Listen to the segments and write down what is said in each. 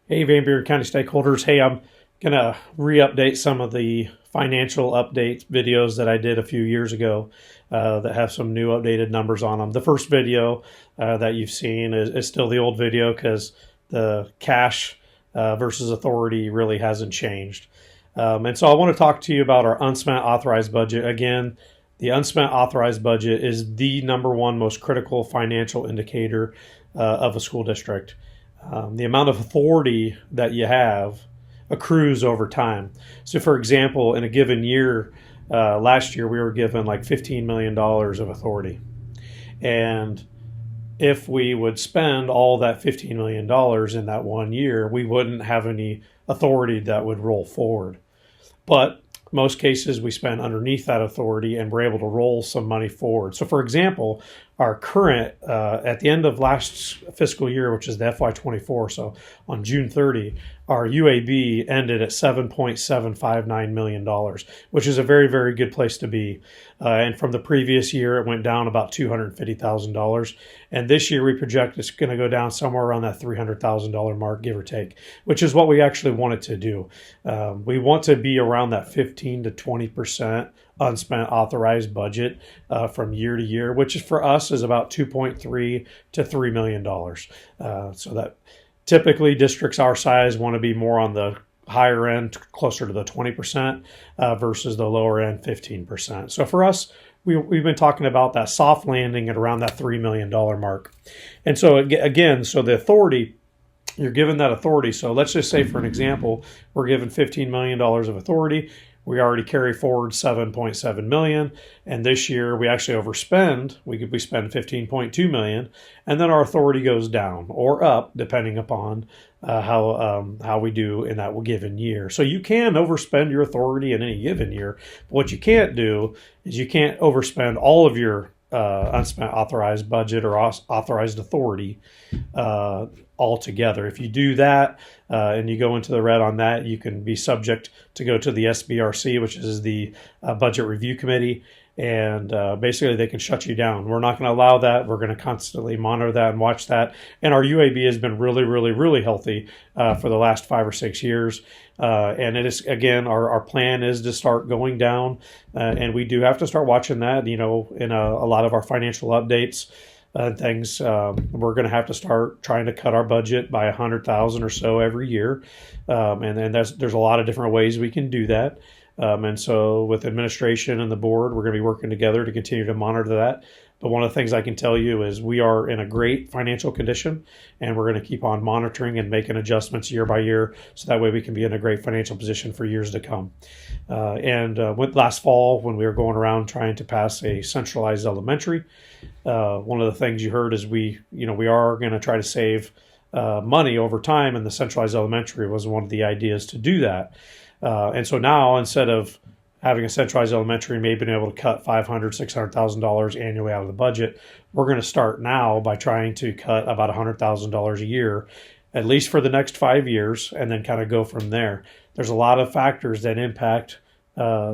Hey, Van Buren County stakeholders. Hey, I'm going to re-update some of the financial update videos that I did a few years ago that have some new updated numbers on them. The first video that you've seen is still the old video because the cash versus authority really hasn't changed. And so I want to talk to you about our unspent authorized budget. Again, the unspent authorized budget is the number one most critical financial indicator of a school district. The amount of authority that you have accrues over time. So, for example, in a given year, last year we were given like $15 million of authority. And if we would spend all that $15 million in that one year, we wouldn't have any authority that would roll forward. But most cases we spend underneath that authority and we're able to roll some money forward. So, for example, our current, at the end of last fiscal year, which is the FY24, so on June 30, our UAB ended at $7.759 million, which is a very, very good place to be. And from the previous year, it went down about $250,000. And this year, we project it's going to go down somewhere around that $300,000 mark, give or take, which is what we actually wanted to do. We want to be around that 15 to 20% unspent authorized budget from year to year, which is for us is about $2.3 to $3 million. So that typically districts our size want to be more on the higher end, closer to the 20% versus the lower end 15%. So for us, we've been talking about that soft landing at around that $3 million mark. And so again, so the authority, you're given that authority. So let's just say, for an example, we're given $15 million of authority. We already carry forward $7.7 million, and this year we actually overspend. We spend $15.2 million, and then our authority goes down or up depending upon how we do in that given year. So you can overspend your authority in any given year, but what you can't do is you can't overspend all of your unspent authorized budget or authorized authority altogether. If you do that and you go into the red on that, you can be subject to go to the SBRC, which is the Budget Review Committee, and basically they can shut you down. We're not going to allow that. We're going to constantly monitor that and watch that. And our UAB has been really, really, really healthy for the last 5 or 6 years. And it is, again, our plan is to start going down, and we do have to start watching that, in a lot of our financial updates and things. We're going to have to start trying to cut our budget by $100,000 or so every year. And there's a lot of different ways we can do that. And so with administration and the board, we're going to be working together to continue to monitor that. But one of the things I can tell you is we are in a great financial condition, and we're going to keep on monitoring and making adjustments year by year, so that way we can be in a great financial position for years to come. With last fall, when we were going around trying to pass a centralized elementary, one of the things you heard is we are going to try to save money over time, and the centralized elementary was one of the ideas to do that. And so now, instead of having a centralized elementary and maybe being able to cut $500,000, $600,000 annually out of the budget, we're going to start now by trying to cut about $100,000 a year, at least for the next 5 years, and then kind of go from there. There's a lot of factors that impact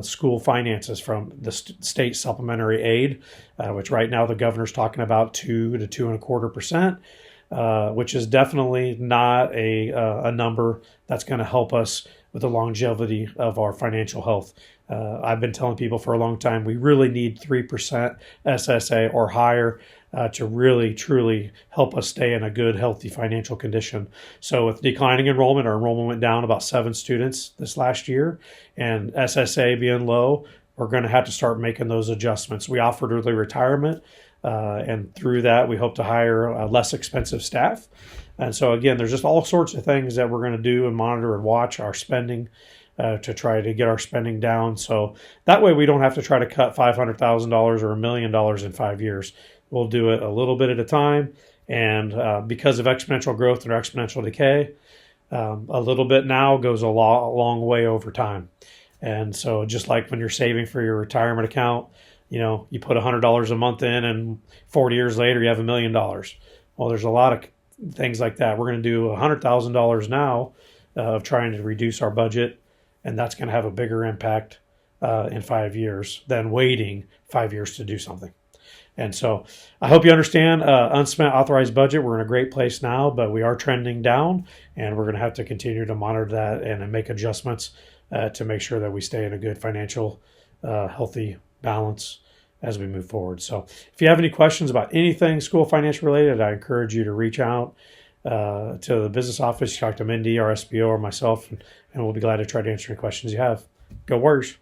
school finances, from the state supplementary aid, which right now the governor's talking about 2 to 2.25%, which is definitely not a number that's going to help us with the longevity of our financial health. I've been telling people for a long time, we really need 3% SSA or higher to really, truly help us stay in a good, healthy financial condition. So with declining enrollment, our enrollment went down about 7 students this last year, and SSA being low, we're going to have to start making those adjustments. We offered early retirement, and through that, we hope to hire less expensive staff. And so again, there's just all sorts of things that we're going to do and monitor and watch our spending to try to get our spending down. So that way we don't have to try to cut $500,000 or $1 million in 5 years. We'll do it a little bit at a time. And because of exponential growth and exponential decay, a little bit now goes a long way over time. And so just like when you're saving for your retirement account, you put $100 a month in, and 40 years later you have $1 million. Well, there's a lot of things like that. We're going to do $100,000 now of trying to reduce our budget, and that's going to have a bigger impact in 5 years than waiting 5 years to do something. And so I hope you understand unspent authorized budget. We're in a great place now, but we are trending down, and we're going to have to continue to monitor that and make adjustments to make sure that we stay in a good financial, healthy balance as we move forward. So if you have any questions about anything school finance related, I encourage you to reach out to the business office, talk to Mindy, our SBO, or myself, and we'll be glad to try to answer any questions you have. Go Warriors!